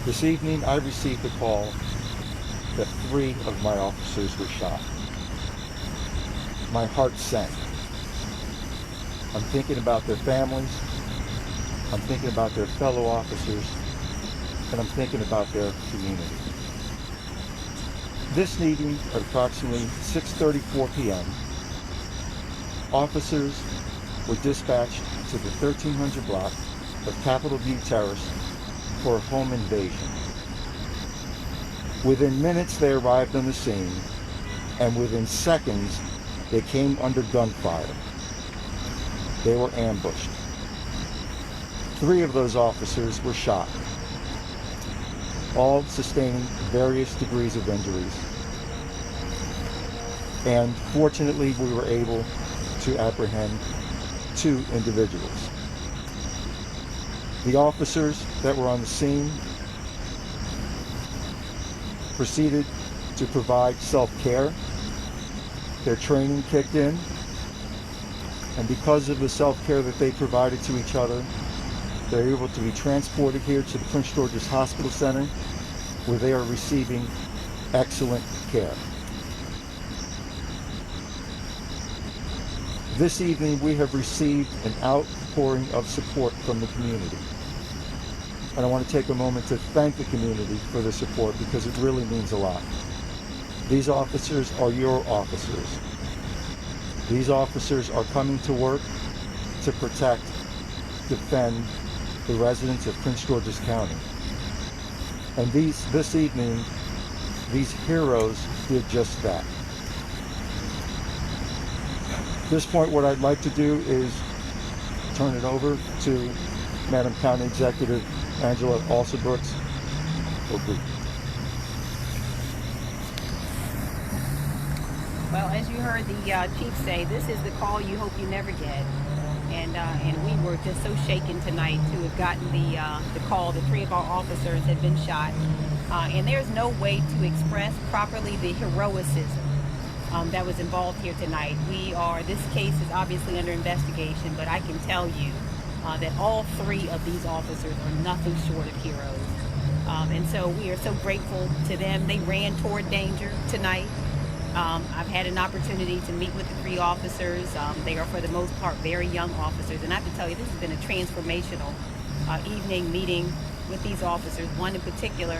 This evening, I received a call that 3 of my officers were shot. My heart sank. I'm thinking about their families, I'm thinking about their fellow officers, and I'm thinking about their community. This evening, at approximately 6:34 p.m., officers were dispatched to the 1300 block of Capital View Terrace for a home invasion. Within minutes, they arrived on the scene, and within seconds, they came under gunfire. They were ambushed. 3 of those officers were shot, all sustaining various degrees of injuries. And fortunately, we were able to apprehend 2 individuals. The officers that were on the scene proceeded to provide self-care. Their training kicked in, and because of the self-care that they provided to each other, they're able to be transported here to the Prince George's Hospital Center, where they are receiving excellent care. This evening, we have received an outpouring of support from the community. And I want to take a moment to thank the community for the support, because it really means a lot. These officers are your officers. These officers are coming to work to protect, defend the residents of Prince George's County. And this evening, these heroes did just that. At this point, what I'd like to do is turn it over to Madam County Executive Angela Alsobrooks. Well, as you heard the chief say, this is the call you hope you never get. And we were just so shaken tonight to have gotten the call that 3 of our officers had been shot. And there's no way to express properly the heroicism that was involved here tonight. This case is obviously under investigation, but I can tell you that all 3 of these officers are nothing short of heroes. And so we are so grateful to them. They ran toward danger tonight. I've had an opportunity to meet with the 3 officers. They are, for the most part, very young officers. And I have to tell you, this has been a transformational evening meeting with these officers. One in particular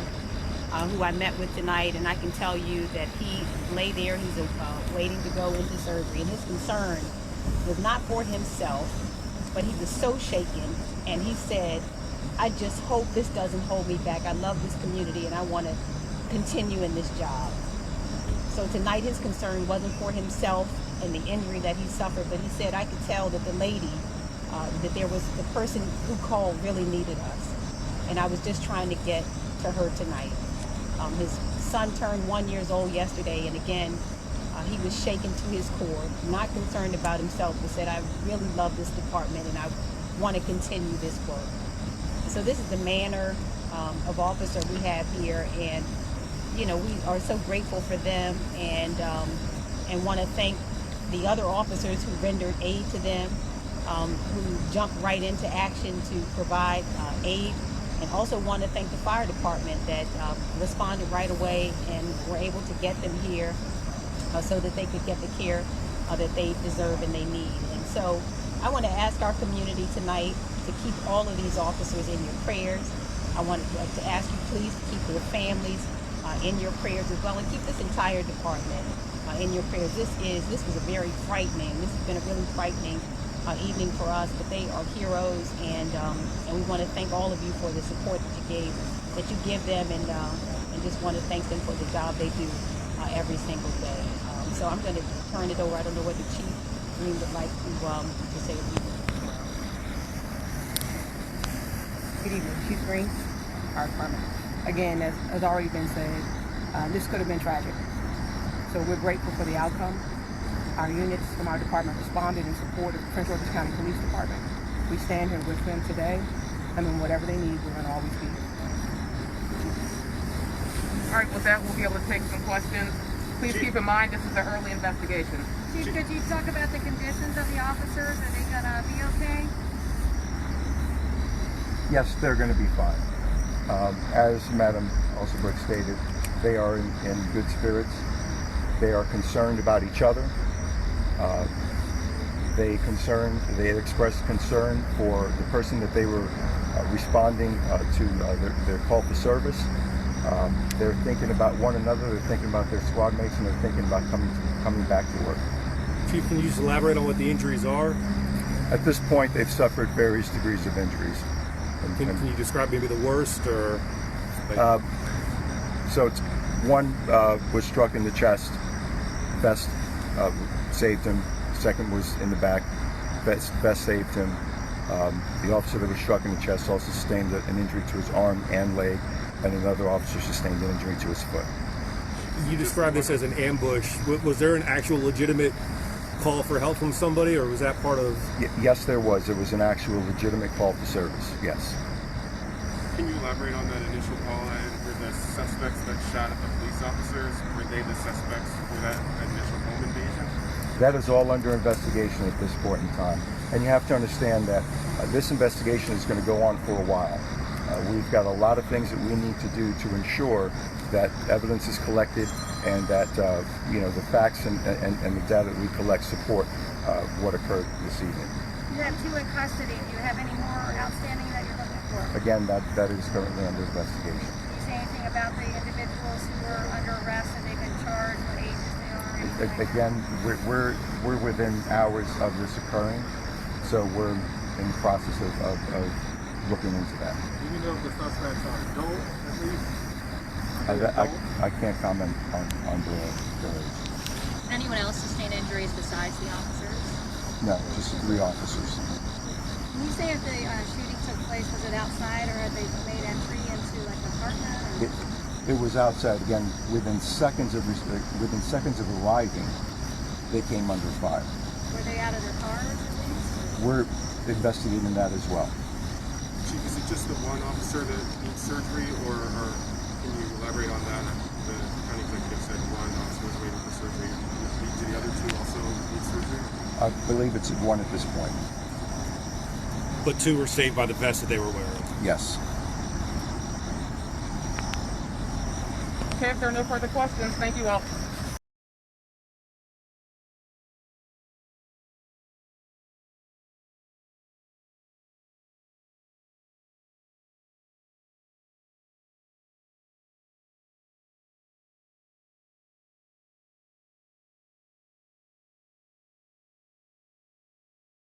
who I met with tonight, and I can tell you that he lay there, he's waiting to go into surgery. And his concern was not for himself, but he was so shaken. And he said, I just hope this doesn't hold me back. I love this community, and I want to continue in this job. So tonight his concern wasn't for himself and the injury that he suffered, but he said, I could tell that the lady, that there was the person who called really needed us. And I was just trying to get to her tonight. His son turned 1 year old yesterday, and again, he was shaken to his core, not concerned about himself, but said, I really love this department and I want to continue this work. So this is the manner of officer we have here, and you know, we are so grateful for them, and want to thank the other officers who rendered aid to them, who jumped right into action to provide aid, and also want to thank the fire department that responded right away and were able to get them here so that they could get the care that they deserve and they need. And so I want to ask our community tonight to keep all of these officers in your prayers. I want to ask you please to keep their families in your prayers as well, and keep this entire department in your prayers. This was a very frightening, this has been a really frightening evening for us, but they are heroes, and we want to thank all of you for the support that you give them, and just want to thank them for the job they do every single day. So I'm going to turn it over. I don't know what the Chief Green would like to say a few words. Good evening, Chief Green, Fire Department. Again, as already been said, this could have been tragic. So we're grateful for the outcome. Our units from our department responded in support of the Prince George's County Police Department. We stand here with them today, and then whatever they need, we're going to always be here. All right, with that, we'll be able to take some questions. Please keep in mind, this is an early investigation. Chief, could you talk about the conditions of the officers? Are they going to be okay? Yes, they're going to be fine. As Madam Alsabrook stated, they are in good spirits. They are concerned about each other. They expressed concern for the person that they were responding to their call for service. They're thinking about one another. They're thinking about their squad mates, and they're thinking about coming back to work. Chief, can you just elaborate on what the injuries are? At this point, they've suffered various degrees of injuries. Can you describe maybe the worst, or? So one was struck in the chest. Vest saved him. Second was in the back. Vest saved him. The officer that was struck in the chest also sustained an injury to his arm and leg, and another officer sustained an injury to his foot. You described this as an ambush. Was there an actual legitimate call for help from somebody, or was that part of? Yes, there was. It was an actual legitimate call for service. Yes. Can you elaborate on that initial call? Were the suspects that shot at the police officers, were they the suspects for that initial home invasion? That is all under investigation at this point in time. And you have to understand that this investigation is going to go on for a while. We've got a lot of things that we need to do to ensure that evidence is collected and that the facts and the data that we collect support what occurred this evening. You have 2 in custody. Do you have any more outstanding that you're looking for? Again, that is currently under investigation. Can you say anything about the individuals who are under arrest and they've been charged, what ages they are? anything like that? Again, we're within hours of this occurring, so we're in the process of looking into that. Do you know if the suspects are adult at least? I can't comment on the age. Anyone else sustain injuries besides the officers? No, just 3 officers. When you say if the shooting took place, was it outside or had they made entry into like an apartment? It was outside. Again, within seconds of arriving, they came under fire. Were they out of their cars at least? We're investigating that as well. Chief, is it just the one officer that needs surgery, or can you elaborate on that? The county executive said one officer was waiting for surgery. Do the other 2 also need surgery? I believe it's 1 at this point. But 2 were saved by the vest that they were wearing. Yes. Okay, if there are no further questions, thank you all.